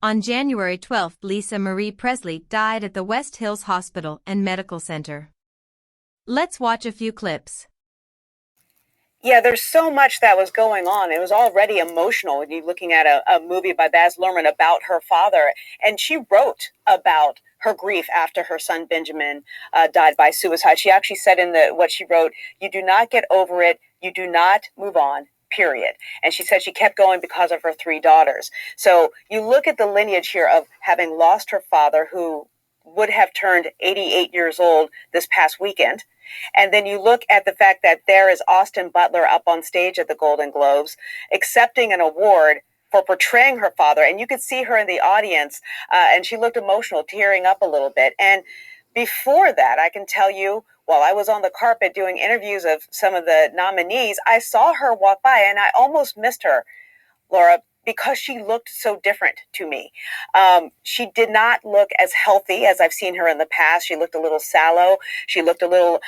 On January 12, Lisa Marie Presley died at the West Hills Hospital and Medical Center. Let's watch a few clips. Yeah, there's so much that was going on. It was already emotional when you're looking at a movie by Baz Luhrmann about her father. And she wrote about her grief after her son Benjamin died by suicide. She actually said in what she wrote, "You do not get over it. You do not move on. Period." And she said she kept going because of her 3 daughters. So you look at the lineage here of having lost her father, who would have turned 88 years old this past weekend. And then you look at the fact that there is Austin Butler up on stage at the Golden Globes accepting an award for portraying her father. And you could see her in the audience, and she looked emotional, tearing up a little bit. And before that, I can tell you, while I was on the carpet doing interviews of some of the nominees, I saw her walk by and I almost missed her, Laura, because she looked so different to me. She did not look as healthy as I've seen her in the past. She looked a little sallow. She looked a little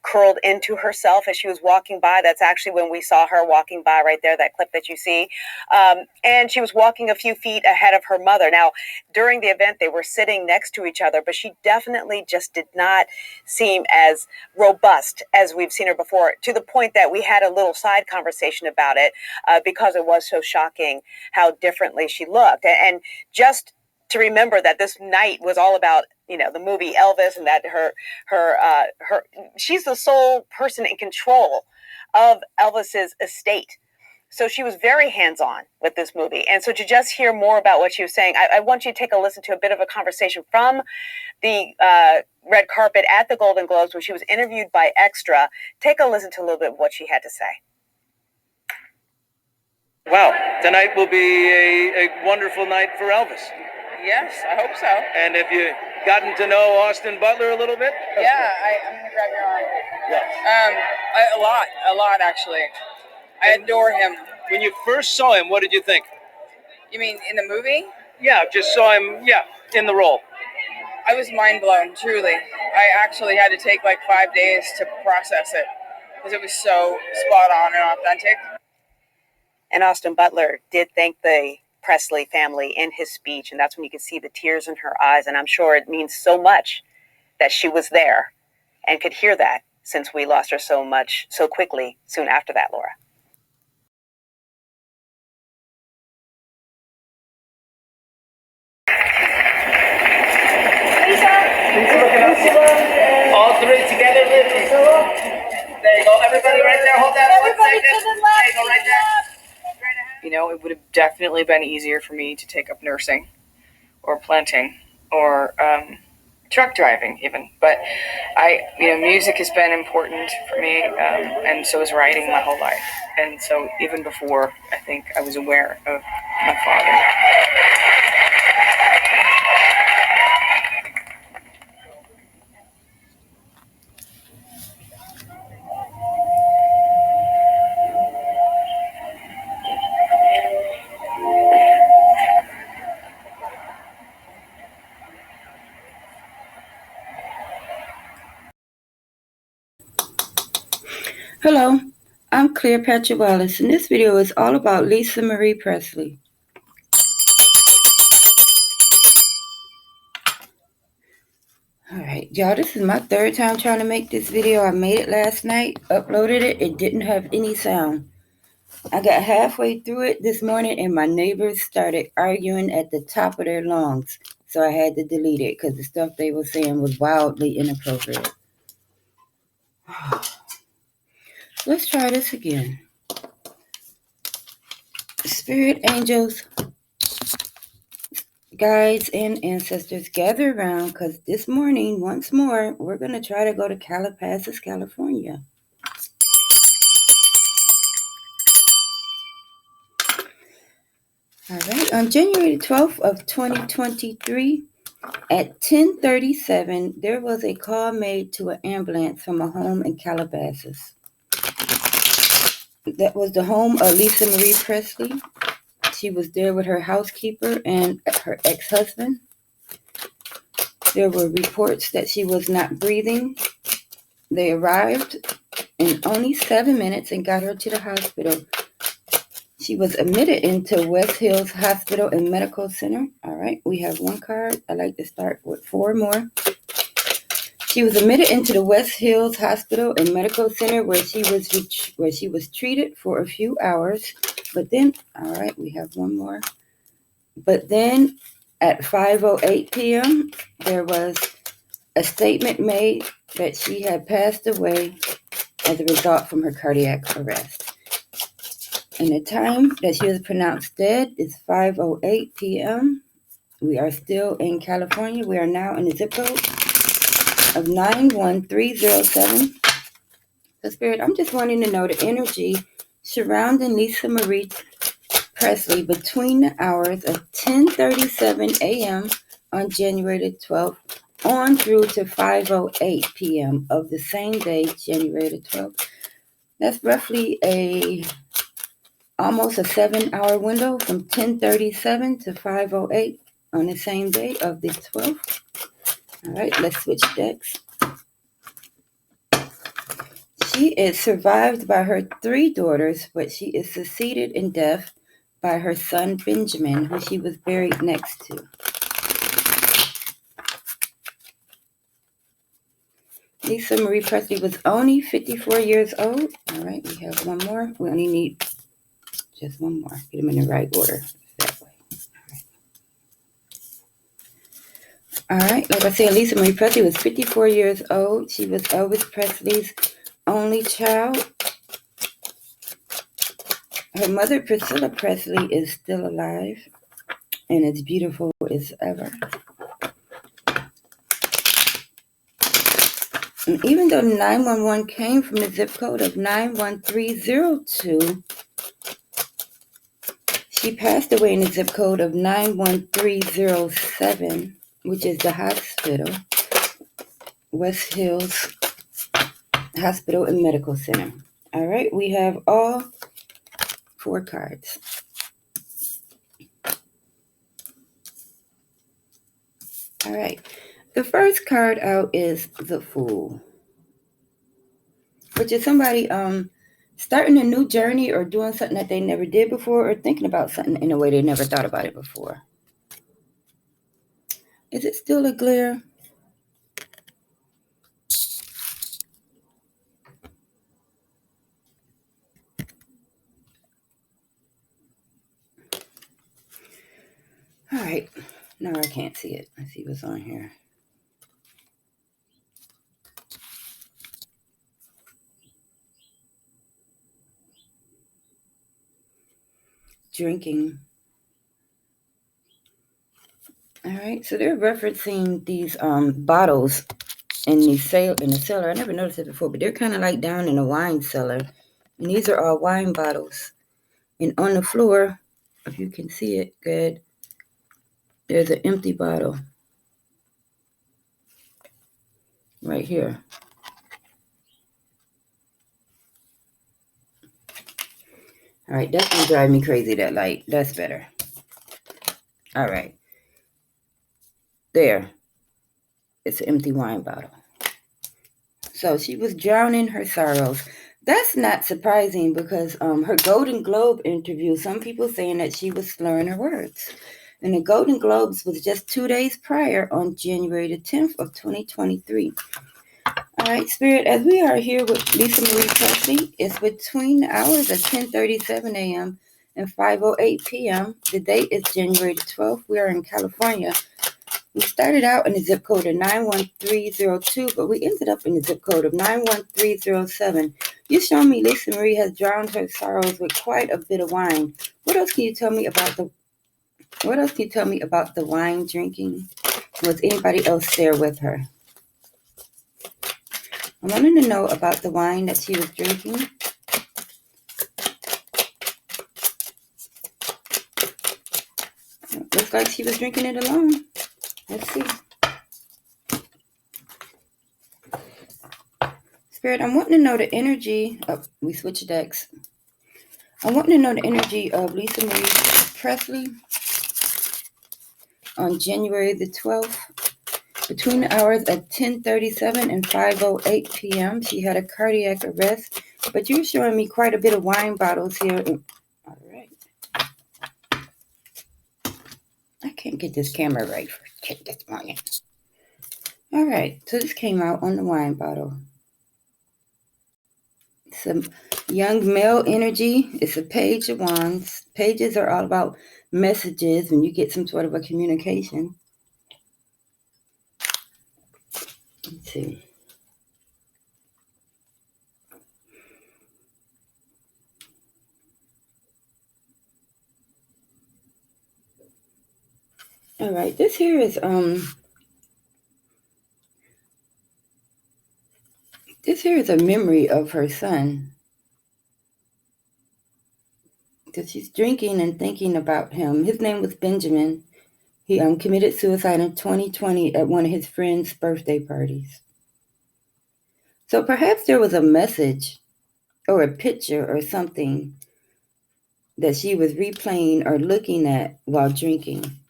curled into herself as she was walking by. That's actually when we saw her walking by right there, that clip that you see. And she was walking a few feet ahead of her mother. Now, during the event, they were sitting next to each other, but she definitely just did not seem as robust as we've seen her before, to the point that we had a little side conversation about it because it was so shocking how differently she looked. And just to remember that this night was all about, the movie Elvis, and that she's the sole person in control of Elvis's estate. So she was very hands-on with this movie. And so to just hear more about what she was saying, I want you to take a listen to a bit of a conversation from the red carpet at the Golden Globes when she was interviewed by Extra. Take a listen to a little bit of what she had to say. Wow, tonight will be a wonderful night for Elvis. Yes, I hope so. And have you gotten to know Austin Butler a little bit? Yeah, I'm going to grab your arm. Yes. A lot actually. I adore him. When you first saw him, what did you think? You mean in the movie? Yeah, just saw him, in the role. I was mind blown, truly. I actually had to take like 5 days to process it because it was so spot on and authentic. And Austin Butler did thank the Presley family in his speech, and that's when you could see the tears in her eyes. And I'm sure it means so much that she was there and could hear that, since we lost her so quickly soon after that, Laura. All 3 together, Liz. There you go. Everybody right there. Hold that. Everybody to the left. There you go, right there. It would have definitely been easier for me to take up nursing or planting or truck driving even. But music has been important for me, and so is writing my whole life. And so even before, I think I was aware of my father. Hello, I'm Cleopatra Wallace, and this video is all about Lisa Marie Presley. Alright, y'all, this is my 3rd time trying to make this video. I made it last night, uploaded it, it didn't have any sound. I got halfway through it this morning and my neighbors started arguing at the top of their lungs. So I had to delete it because the stuff they were saying was wildly inappropriate. Let's try this again. Spirit angels, guides, and ancestors, gather around because this morning, once more, we're going to try to go to Calabasas, California. All right, on January 12th of 2023, at 10:37, there was a call made to an ambulance from a home in Calabasas. That was the home of Lisa Marie Presley. She was there with her housekeeper and her ex-husband. There were reports that she was not breathing. They arrived in only 7 minutes and got her to the hospital. She was admitted into West Hills Hospital and Medical Center. All right, we have one card. I like to start with 4 more. She was admitted into the West Hills Hospital and Medical Center where she was treated for a few hours. But then, all right, we have one more. But then at 5:08 p.m., there was a statement made that she had passed away as a result from her cardiac arrest. And the time that she was pronounced dead is 5:08 p.m. We are still in California. We are now in the zip code of 91307. So, Spirit, I'm just wanting to know the energy surrounding Lisa Marie Presley between the hours of 10:37 a.m. on January the 12th on through to 5:08 p.m. of the same day, January the 12th. That's roughly almost a 7-hour window from 10:37 to 5:08 on the same day of the 12th. All right, let's switch decks. She is survived by her 3 daughters, but she is succeeded in death by her son Benjamin, who she was buried next to. Lisa Marie Presley was only 54 years old. All right, we have one more. We only need just one more. Get them in the right order. That way. All right, like I said, Lisa Marie Presley was 54 years old. She was Elvis Presley's only child. Her mother, Priscilla Presley, is still alive and as beautiful as ever. And even though 911 came from the zip code of 91302, she passed away in the zip code of 91307, which is the hospital, West Hills Hospital and Medical Center. All right, we have all 4 cards. All right, the first card out is the Fool, which is somebody starting a new journey or doing something that they never did before or thinking about something in a way they never thought about it before. Is it still a glare? All right, no, I can't see it. Let's see what's on here. Drinking. All right, so they're referencing these bottles in the cellar. I never noticed it before, but they're kind of like down in a wine cellar. And these are all wine bottles. And on the floor, if you can see it good, there's an empty bottle right here. All right, that's going to drive me crazy, that light. That's better. All right. There. It's an empty wine bottle. So she was drowning her sorrows. That's not surprising because her Golden Globe interview, some people saying that she was slurring her words. And the Golden Globes was just 2 days prior on January the 10th of 2023. All right, Spirit, as we are here with Lisa Marie Presley, it's between the hours of 10:37 a.m. and 5:08 p.m. The date is January the 12th. We are in California. We started out in the zip code of 91302, but we ended up in the zip code of 91307. You're showing me Lisa Marie has drowned her sorrows with quite a bit of wine. What else can you tell me about the wine drinking? Was anybody else there with her? I wanted to know about the wine that she was drinking. It looks like she was drinking it alone. Let's see. Spirit, I'm wanting to know the energy of, we switched decks. I'm wanting to know the energy of Lisa Marie Presley on January the 12th. Between the hours of 10:37 and 5:08 p.m., she had a cardiac arrest. But you're showing me quite a bit of wine bottles here. All right. I can't get this camera right for this morning. All right, so this came out on the wine bottle. Some young male energy. It's a page of wands. Pages are all about messages when you get some sort of a communication. Let's see. All right, this here is a memory of her son. Because she's drinking and thinking about him. His name was Benjamin. He committed suicide in 2020 at one of his friend's birthday parties. So perhaps there was a message or a picture or something that she was replaying or looking at while drinking.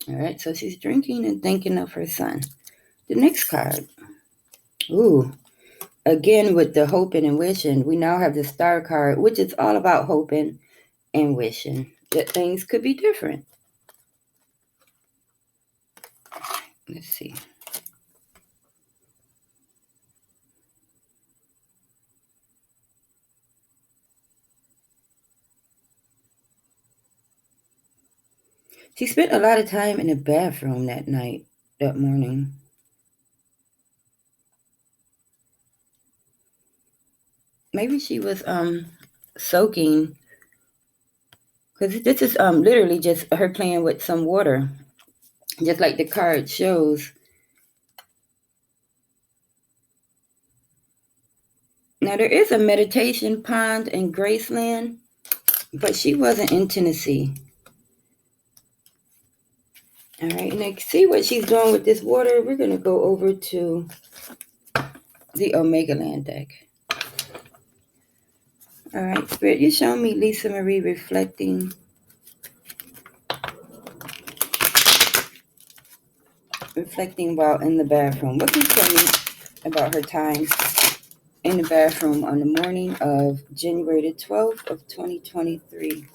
All right, so she's drinking and thinking of her son. The next card. Ooh, again with the hoping and wishing. We now have the star card, which is all about hoping and wishing that things could be different. Let's see. She spent a lot of time in the bathroom that morning. Maybe she was soaking, because this is literally just her playing with some water, just like the card shows. Now there is a meditation pond in Graceland, but she wasn't in Tennessee. All right, and to see what she's doing with this water, we're going to go over to the Omega Land deck. All right, Spirit, you show me Lisa Marie reflecting while in the bathroom. What can you tell me about her time in the bathroom on the morning of January the 12th of 2023?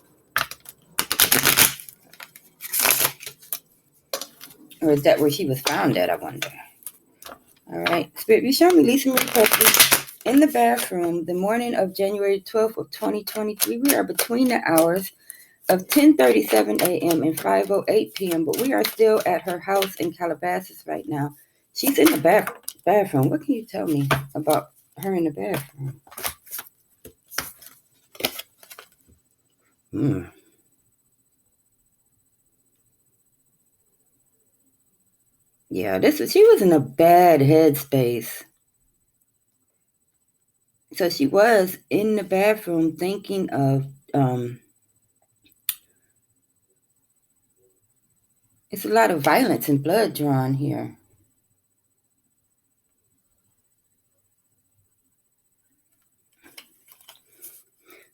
Or is that where she was found at, I wonder? All right. Spirit, you show me Lisa Marie Presley in the bathroom the morning of January 12th of 2023. We are between the hours of 10:37 a.m. and 5:08 p.m., but we are still at her house in Calabasas right now. She's in the bathroom. What can you tell me about her in the bathroom? Yeah, she was in a bad headspace. So she was in the bathroom thinking of it's a lot of violence and blood drawn here.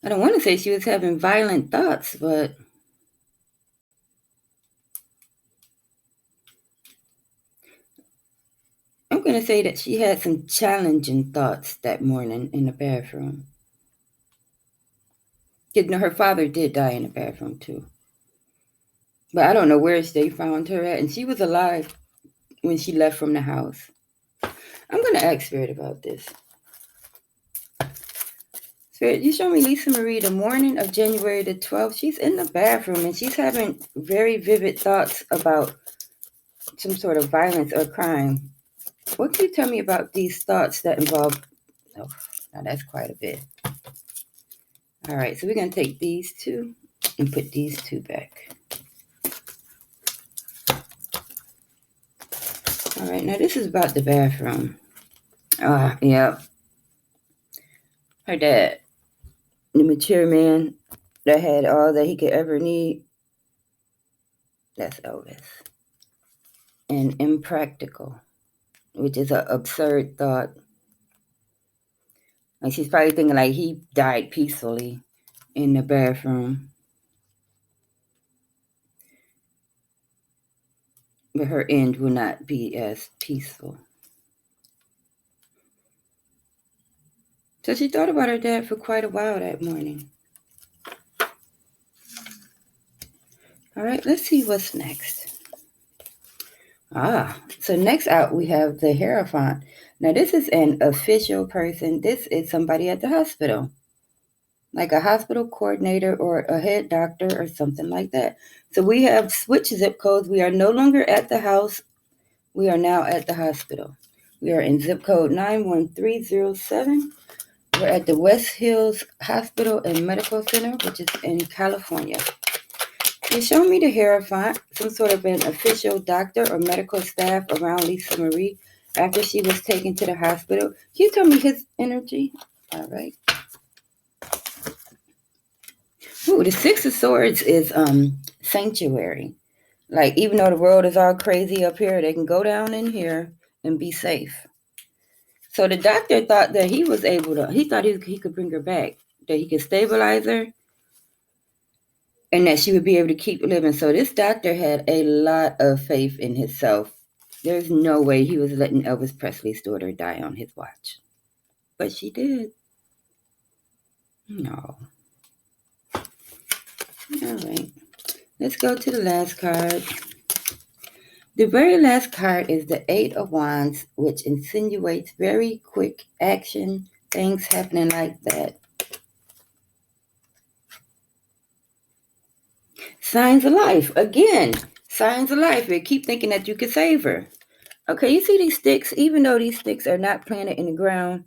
I don't want to say she was having violent thoughts, but I'm going to say that she had some challenging thoughts that morning in the bathroom. You know, her father did die in the bathroom too. But I don't know where they found her at, and she was alive when she left from the house. I'm going to ask Spirit about this. Spirit, you show me Lisa Marie the morning of January the 12th. She's in the bathroom, and she's having very vivid thoughts about some sort of violence or crime. What can you tell me about these thoughts that involve... Oh, now that's quite a bit. All right, so we're going to take these two and put these two back. All right, now this is about the bathroom. Yeah. Her dad, the mature man that had all that he could ever need. That's Elvis. And impractical, which is an absurd thought. Like she's probably thinking like he died peacefully in the bathroom. But her end will not be as peaceful. So she thought about her dad for quite a while that morning. All right, let's see what's next. So next out we have the Hierophant. Now this is an official person. This is somebody at the hospital, like a hospital coordinator or a head doctor or something like that. So we have switched zip codes. We are no longer at the house. We are now at the hospital. We are in zip code 91307. We're at the West Hills Hospital and Medical Center, which is in California. They showed me the Hierophant, some sort of an official doctor or medical staff around Lisa Marie after she was taken to the hospital. Can you tell me his energy? All right. Ooh, the Six of Swords is sanctuary. Like, even though the world is all crazy up here, they can go down in here and be safe. So the doctor thought that he was able to, he thought he could bring her back, that he could stabilize her, and that she would be able to keep living. So this doctor had a lot of faith in himself. There's no way he was letting Elvis Presley's daughter die on his watch. But she did. No. All right. Let's go to the last card. The very last card is the Eight of Wands, which insinuates very quick action, things happening like that. Signs of life. Again, signs of life. You keep thinking that you can save her. Okay, you see these sticks? Even though these sticks are not planted in the ground,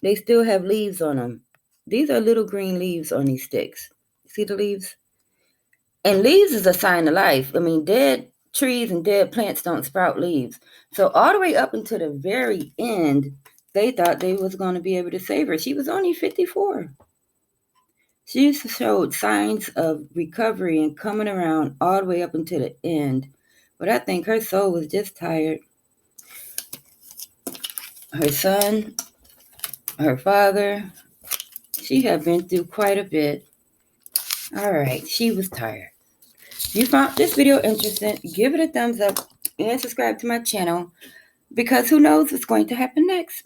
they still have leaves on them. These are little green leaves on these sticks. See the leaves? And leaves is a sign of life. I mean, dead trees and dead plants don't sprout leaves. So all the way up until the very end, they thought they was going to be able to save her. She was only 54. She showed signs of recovery and coming around all the way up until the end. But I think her soul was just tired. Her son, her father, she had been through quite a bit. All right, she was tired. If you found this video interesting, give it a thumbs up and subscribe to my channel, because who knows what's going to happen next.